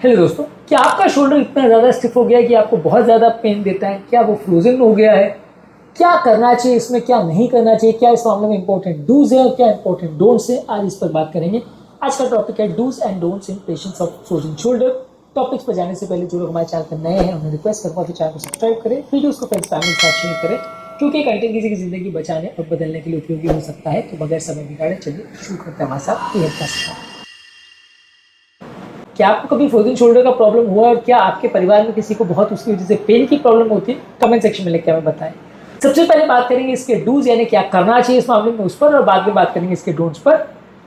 Hello दोस्तों, क्या आपका शोल्डर इतना ज़्यादा स्टिफ हो गया है कि आपको बहुत ज़्यादा पेन देता है? क्या वो फ्रोजन हो गया है? क्या करना चाहिए इसमें, क्या नहीं करना चाहिए? क्या इस मामले में इंपॉर्टेंट डूज है और क्या इंपॉर्टेंट डोंट्स है? आज इस पर बात करेंगे। आज का टॉपिक है dos and don'ts in patients of frozen shoulder. Topics पर जाने से पहले जो लोग हमारे चैनल पर नए हैं उन्हें रिक्वेस्ट करूँगा कि चैनल को सब्सक्राइब करें, वीडियोस को फ्रेंड्स फैमिली के साथ शेयर करें, क्योंकि ये कंटेंट किसी की जिंदगी बचाने और बदलने के लिए उपयोगी हो सकता है। तो बगैर समय बिगाड़े चलिए शुरू करते हैं हमारे साथ ये पॉडकास्ट। क्या आपको कभी फ्रोजन शोल्डर का प्रॉब्लम हुआ और क्या आपके परिवार में किसी को बहुत उसकी वजह से पेन की प्रॉब्लम होती है? कमेंट सेक्शन में लिख हमें बताएं। सबसे पहले बात करेंगे इसके डूज यानी क्या करना चाहिए इस मामले में उस पर, और बाद में बात करेंगे इसके डोंट्स पर।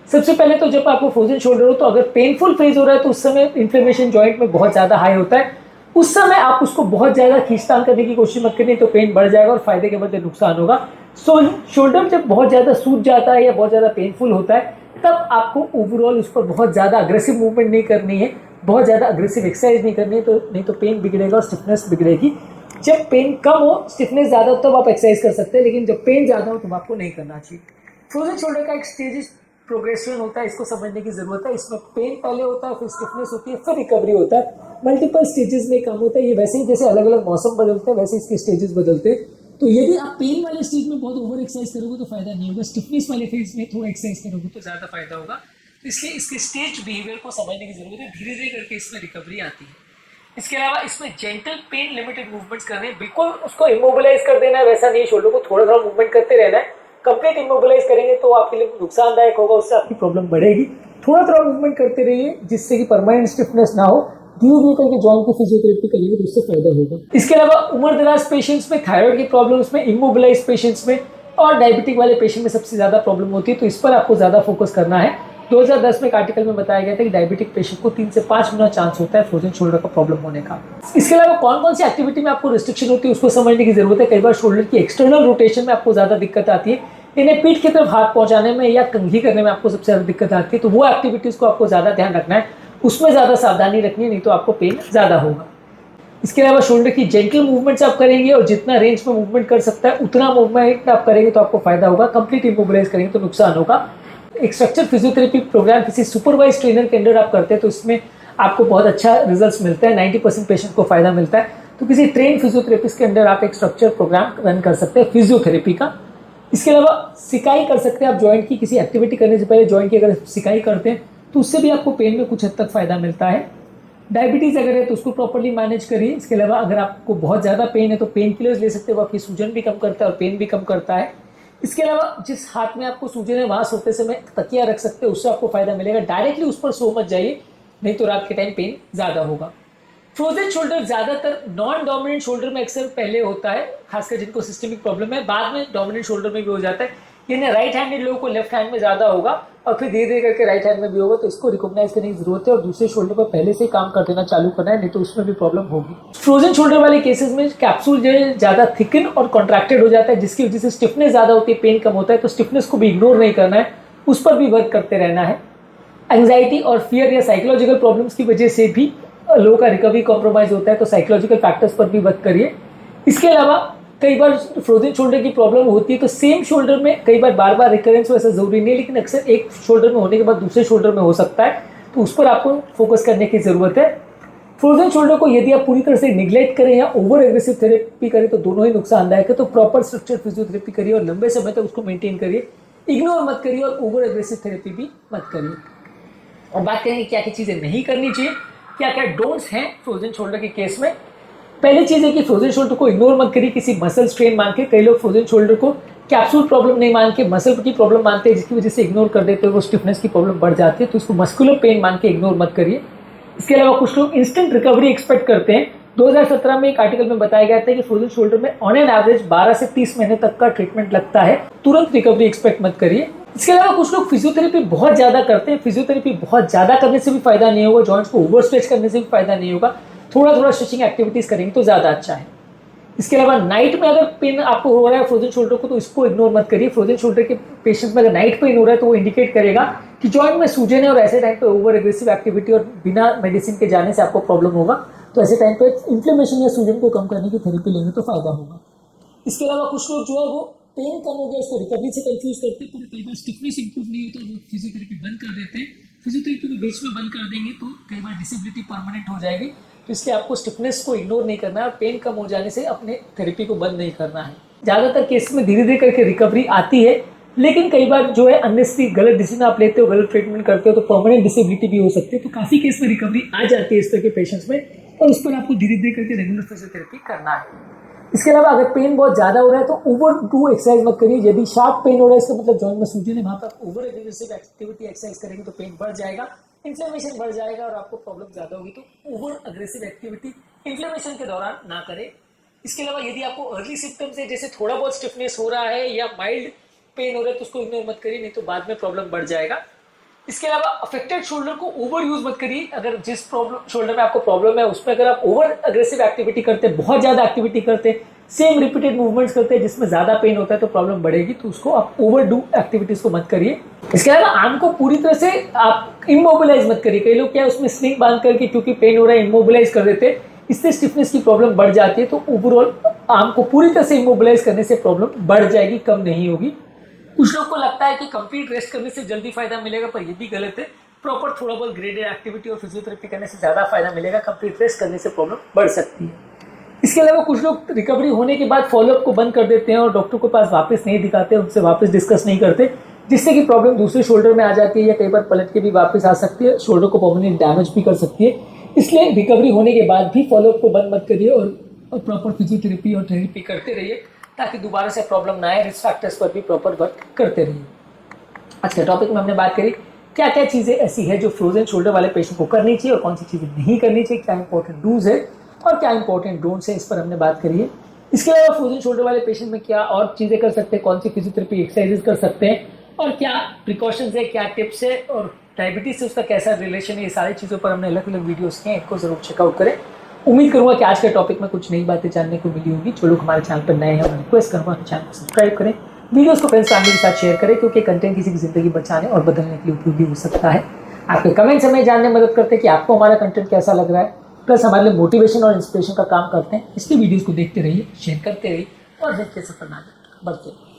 सबसे पहले तो जब आपको फ्रोजन शोल्डर हो तो अगर पेनफुल फेज हो रहा है तो उस समय इन्फ्लेमेशन जॉइंट में बहुत ज़्यादा हाई होता है। उस समय आप उसको बहुत ज़्यादा खींचतान करने की कोशिश मत करिए, तो पेन बढ़ जाएगा और फायदे के बदले नुकसान होगा। शोल्डर जब बहुत ज़्यादा सूज जाता है या बहुत ज़्यादा पेनफुल होता है तब आपको ओवरऑल उस पर बहुत ज़्यादा अग्रेसिव मूवमेंट नहीं करनी है, बहुत ज़्यादा अग्रेसिव एक्सरसाइज नहीं करनी है, तो नहीं तो पेन बिगड़ेगा और स्टिफनेस बिगड़ेगी। जब पेन कम हो, स्टिफनेस ज़्यादा हो तब आप एक्सरसाइज कर सकते हैं, लेकिन जब पेन ज़्यादा हो तो आपको नहीं करना चाहिए। फ्रोजन शोल्डर का एक स्टेज प्रोग्रेशन होता है, इसको समझने की जरूरत है। इसमें पेन पहले होता है, फिर स्टिफनेस होती है, फिर रिकवरी होता है। मल्टीपल स्टेजेस में काम होता है। ये वैसे ही जैसे अलग अलग मौसम बदलते हैं वैसे इसके स्टेजेस बदलते हैं। तो यदि आप पेन वाले स्टेज में बहुत ओवर एक्सरसाइज करोगे तो फायदा नहीं होगा, स्टिफनेस वाले फेज में थोड़ा एक्सरसाइज करोगे तो ज़्यादा फायदा होगा। इसलिए इसके स्टेज बिहेवियर को समझने की जरूरत है, धीरे धीरे करके इसमें रिकवरी आती है। इसके अलावा इसमें जेंटल पेन लिमिटेड मूवमेंट्स करने, बिल्कुल उसको इमोबिलाइज कर देना है वैसा नहीं, शोल्डर को थोड़ा थोड़ा मूवमेंट करते रहना है। कंप्लीट इमोबिलाइज करेंगे तो आपके लिए नुकसानदायक होगा, उससे आपकी प्रॉब्लम बढ़ेगी। थोड़ा थोड़ा मूवमेंट करते रहिए जिससे कि परमानेंट स्टिफनेस ना हो। धीरे धीरे करके जॉइंट की फिजियोथेरेपी करेंगे तो उससे फायदा होगा। इसके अलावा उम्र दराज पेशेंट्स में, थायराइड की प्रॉब्लम्स में, इमोबिलाइज पेशेंट्स में और डायबिटिक वाले पेशेंट में सबसे ज्यादा प्रॉब्लम होती है, तो इस पर आपको ज्यादा फोकस करना है। 2010 में एक आर्टिकल में बताया गया था कि डायबिटिक पेशेंट को 3 से 5 गुना चांस होता है फ्रोजन शोल्डर का प्रॉब्लम होने का। इसके अलावा कौन कौन सी एक्टिविटी में आपको रिस्ट्रिक्शन होती है उसको समझने की जरूरत है। कई बार शोल्डर की एक्सटर्नल रोटेशन में आपको ज्यादा दिक्कत आती है, इन्हें पीठ की तरफ हाथ पहुंचाने में या कंघी करने में आपको सबसे ज्यादा दिक्कत आती है, तो वो एक्टिविटीज को आपको ज्यादा ध्यान रखना है, उसमें ज्यादा सावधानी रखनी है, नहीं तो आपको पेन ज्यादा होगा। इसके अलावा शोल्डर की जेंटल मूवमेंट्स आप करेंगे और जितना रेंज में मूवमेंट कर सकता है उतना मूवमेंट आप करेंगे तो आपको फायदा होगा। कंप्लीट इमोबिलाइज करेंगे तो नुकसान होगा। एक स्ट्रक्चर फिजियोथेरेपी प्रोग्राम किसी सुपरवाइज ट्रेनर के अंडर आप करते हैं तो इसमें आपको बहुत अच्छा रिजल्ट्स मिलता है, 90% पेशेंट को फायदा मिलता है। तो किसी ट्रेन फिजियोथेरेपिस्ट के अंडर आप एक स्ट्रक्चर प्रोग्राम रन कर सकते हैं फिजियोथेरेपी का। इसके अलावा सिकाई कर सकते हैं आप जॉइंट की, किसी एक्टिविटी करने से पहले जॉइंट की अगर सिकाई करते हैं तो उससे भी आपको पेन में कुछ हद तक फायदा मिलता है। डायबिटीज अगर है तो उसको प्रॉपर्ली मैनेज करिए। इसके अलावा अगर आपको बहुत ज़्यादा पेन है तो पेन किलर्स ले सकते हो, आपकी सूजन भी कम करता है और पेन भी कम करता है। इसके अलावा जिस हाथ में आपको सूजन है वहां सोते समय तकिया रख सकते हो, उससे आपको फायदा मिलेगा। डायरेक्टली उस पर सो मत जाइए, नहीं तो रात के टाइम पेन ज़्यादा होगा। फ्रोजन शोल्डर ज्यादातर नॉन डोमिनेंट शोल्डर में अक्सर पहले होता है, खासकर जिनको सिस्टमिक प्रॉब्लम है, बाद में डोमिनेंट शोल्डर में भी हो जाता है। यानी राइट हैंडेड लोगों को लेफ्ट हैंड में ज्यादा होगा और फिर धीरे धीरे करके राइट हैंड में भी होगा, तो इसको रिकॉग्नाइज करने की जरूरत है और दूसरे शोल्डर पर पहले से काम कर देना चालू करना है, नहीं तो उसमें भी प्रॉब्लम होगी। फ्रोजन शोल्डर वाले केसेस में कैप्सूल जो है ज्यादा थिकन और कॉन्ट्रैक्टेड हो जाता है, जिसकी वजह से स्टिफनेस ज्यादा होती है, पेन कम होता है। तो स्टिफनेस को भी इग्नोर नहीं करना है, उस पर भी वर्क करते रहना है। एंग्जाइटी और फियर या साइकोलॉजिकल प्रॉब्लम्स की वजह से भी लोगों का रिकवरी कॉम्प्रोमाइज होता है, तो साइकोलॉजिकल फैक्टर्स पर भी वर्क करिए। इसके अलावा कई बार फ्रोजन शोल्डर की प्रॉब्लम होती है तो सेम शोल्डर में कई बार बार बार रिकरेंस हो, ऐसा जरूरी नहीं है, लेकिन अक्सर एक शोल्डर में होने के बाद दूसरे शोल्डर में हो सकता है, तो उस पर आपको फोकस करने की जरूरत है। फ्रोजन शोल्डर को यदि आप पूरी तरह से निग्लेक्ट करें या ओवर एग्रेसिव थेरेपी करें तो दोनों ही नुकसानदायक है। तो प्रॉपर स्ट्रक्चर फिजियोथेरेपी करिए और लंबे समय तक उसको मेंटेन करिए, इग्नोर मत करिए और ओवर एग्रेसिव थेरेपी भी मत करिए। और बात करेंगे क्या क्या चीजें नहीं करनी चाहिए, क्या क्या डोंट्स हैं फ्रोजन शोल्डर के केस में। पहली चीज है कि फ्रोजन शोल्डर को इग्नोर मत करिए किसी मसल स्ट्रेन मान के। कई लोग फ्रोजन शोल्डर को कैप्सूल प्रॉब्लम नहीं मान के मसल की प्रॉब्लम मानते हैं, जिसकी वजह से इग्नोर कर देते हैं, वो स्टिफनेस की प्रॉब्लम बढ़ जाती है, तो इसको मस्कुलर पेन मान के इग्नोर मत करिए। इसके अलावा कुछ लोग इंस्टेंट रिकवरी एक्सपेक्ट करते हैं। 2017 में एक आर्टिकल में बताया गया था कि फ्रोजन शोल्डर में ऑन एन एवरेज 12 से 30 महीने तक का ट्रीटमेंट लगता है, तुरंत रिकवरी एक्सपेक्ट मत करिए। इसके अलावा कुछ लोग फिजियोथेरेपी बहुत ज्यादा करते हैं। फिजियोथेरेपी बहुत ज्यादा करने से भी फायदा नहीं होगा, जॉइंट्स को ओवर स्ट्रेच करने से भी फायदा नहीं होगा, थोड़ा थोड़ा स्ट्रेचिंग एक्टिविटीज करेंगे तो ज्यादा अच्छा है। इसके अलावा नाइट में अगर पेन आपको हो रहा है फ्रोजन शोल्डर को तो इसको इग्नोर मत करिए। फ्रोजन शोल्डर के पेशेंट्स में अगर नाइट पेन हो रहा है तो वो इंडिकेट करेगा कि जॉइंट में सूजन है और ऐसे टाइम पे ओवर एग्रेसिव एक्टिविटी और बिना मेडिसिन के जाने से आपको प्रॉब्लम होगा, तो ऐसे टाइम पे इन्फ्लेमेशन या सूजन को कम करने की थेरेपी लेंगे तो फायदा होगा। इसके अलावा कुछ लोग जो है वो पेन कम हो गया उसको रिकवरी से कंफ्यूज करते हैं, पर कई बार स्टिफनेस इंप्रूव नहीं होता, वो फिजियोथेरेपी बंद कर देते हैं। फिजियोथेरेपी को बीच में बंद कर देंगे तो कई बार डिसेबिलिटी परमानेंट हो जाएगी, तो इसलिए आपको स्टिफनेस को इग्नोर नहीं करना है और पेन कम हो जाने से अपने थेरेपी को बंद नहीं करना है। ज़्यादातर केस में धीरे धीरे करके रिकवरी आती है, लेकिन कई बार जो है अननेसेसरी गलत डिसीजन आप लेते हो, गलत ट्रीटमेंट करते हो तो परमानेंट डिसेबिलिटी भी हो सकती है। तो काफ़ी केस में रिकवरी आ जाती है इस तरह के पेशेंट्स में, और उस पर आपको धीरे धीरे करके रेगुलर फिजियोथेरेपी करना है। इसके अलावा अगर पेन बहुत ज़्यादा हो रहा है तो ओवर डू एक्सरसाइज मत करिए। यदि शार्प पेन हो रहा है इसका मतलब जॉइंट में सूजन है, वहाँ पर ओवर एग्रेसिव एक्टिविटी एक्सरसाइज करेंगे तो पेन बढ़ जाएगा, इन्फ्लेमेशन बढ़ जाएगा और आपको प्रॉब्लम ज़्यादा होगी। तो ओवर अग्रेसिव एक्टिविटी इन्फ्लेमेशन के दौरान ना करें। इसके अलावा यदि आपको अर्ली सिम्टम्स है, जैसे थोड़ा बहुत स्टिफनेस हो रहा है या माइल्ड पेन हो रहा है, तो उसको इग्नोर मत करिए, नहीं तो बाद में प्रॉब्लम बढ़ जाएगा। इसके अलावा अफेक्टेड शोल्डर को ओवर यूज मत करिए। अगर जिस प्रॉब्लम शोल्डर में आपको प्रॉब्लम है उसमें अगर आप ओवर अग्रेसिव एक्टिविटी करते हैं, बहुत ज़्यादा एक्टिविटी करते हैं, सेम रिपीटेड मूवमेंट्स करते हैं जिसमें ज़्यादा पेन होता है, तो प्रॉब्लम बढ़ेगी। तो उसको आप ओवर डू एक्टिविटीज़ को मत करिए। इसके अलावा आर्म को पूरी तरह से आप इमोबिलाइज मत करिए। कई लोग क्या उसमें स्लिंग बांध करके क्योंकि पेन हो रहा है इमोबिलाइज कर देते हैं, इससे स्टिफनेस की प्रॉब्लम बढ़ जाती है। तो ओवरऑल आर्म को पूरी तरह से इमोबिलाइज करने से प्रॉब्लम बढ़ जाएगी, कम नहीं होगी। कुछ लोग को लगता है कि कंप्लीट रेस्ट करने से जल्दी फायदा मिलेगा, पर यह भी गलत है। प्रॉपर थोड़ा बहुत ग्रेडेड एक्टिविटी और फिजियोथेरेपी करने से ज़्यादा फायदा मिलेगा, कंप्लीट रेस्ट करने से प्रॉब्लम बढ़ सकती है। इसके अलावा कुछ लोग रिकवरी होने के बाद फॉलोअप को बंद कर देते हैं और डॉक्टर के पास वापस नहीं दिखाते, उनसे वापस डिस्कस नहीं करते, जिससे कि प्रॉब्लम दूसरे शोल्डर में आ जाती है या कई बार पलट के भी वापस आ सकती है, शोल्डर को परमानेंट डैमेज भी कर सकती है। इसलिए रिकवरी होने के बाद भी फॉलोअप को बंद मत करिए और प्रॉपर फिजियोथेरेपी और थेरेपी करते रहिए, ताकि दोबारा से प्रॉब्लम ना आए। रिस्क फैक्टर्स पर भी प्रॉपर वर्क करते रहिए। आज के टॉपिक में हमने बात करी क्या क्या चीज़ें ऐसी है जो फ्रोजन शोल्डर वाले पेशेंट को करनी चाहिए और कौन सी चीज़ें नहीं करनी चाहिए, क्या इंपॉर्टेंट डूज है और क्या इंपॉर्टेंट डोंट्स है, इस पर हमने बात करी है। इसके अलावा फ्रोजन शोल्डर वाले पेशेंट में क्या और चीज़ें कर सकते हैं, कौन सी फिजियोथेरेपी एक्सरसाइजेज कर सकते हैं और क्या प्रिकॉशंस है, क्या टिप्स है और डायबिटीज से उसका कैसा रिलेशन है, ये सारी चीज़ों पर हमने अलग अलग वीडियोस किए हैं, इनको जरूर चेकआउट करें। उम्मीद करूंगा कि आज के टॉपिक में कुछ नई बातें जानने को मिली होंगी। जो लोग हमारे चैनल पर नए हैं, मैं रिक्वेस्ट करूँगा कि चैनल को सब्सक्राइब करें, वीडियोस को फ्रेंड्स फैमिली के साथ शेयर करें, क्योंकि कंटेंट किसी की जिंदगी बचाने और बदलने के लिए उपयोगी हो सकता है। आपके कमेंट्स हमें जानने में मदद करते हैं कि आपको हमारा कंटेंट कैसा लग रहा है, प्लस हमारे लिए मोटिवेशन और इंस्पिरेशन का काम करते हैं। इसलिए वीडियोस को देखते रहिए, शेयर करते रहिए और देखते सफर ना बढ़ते रहिए।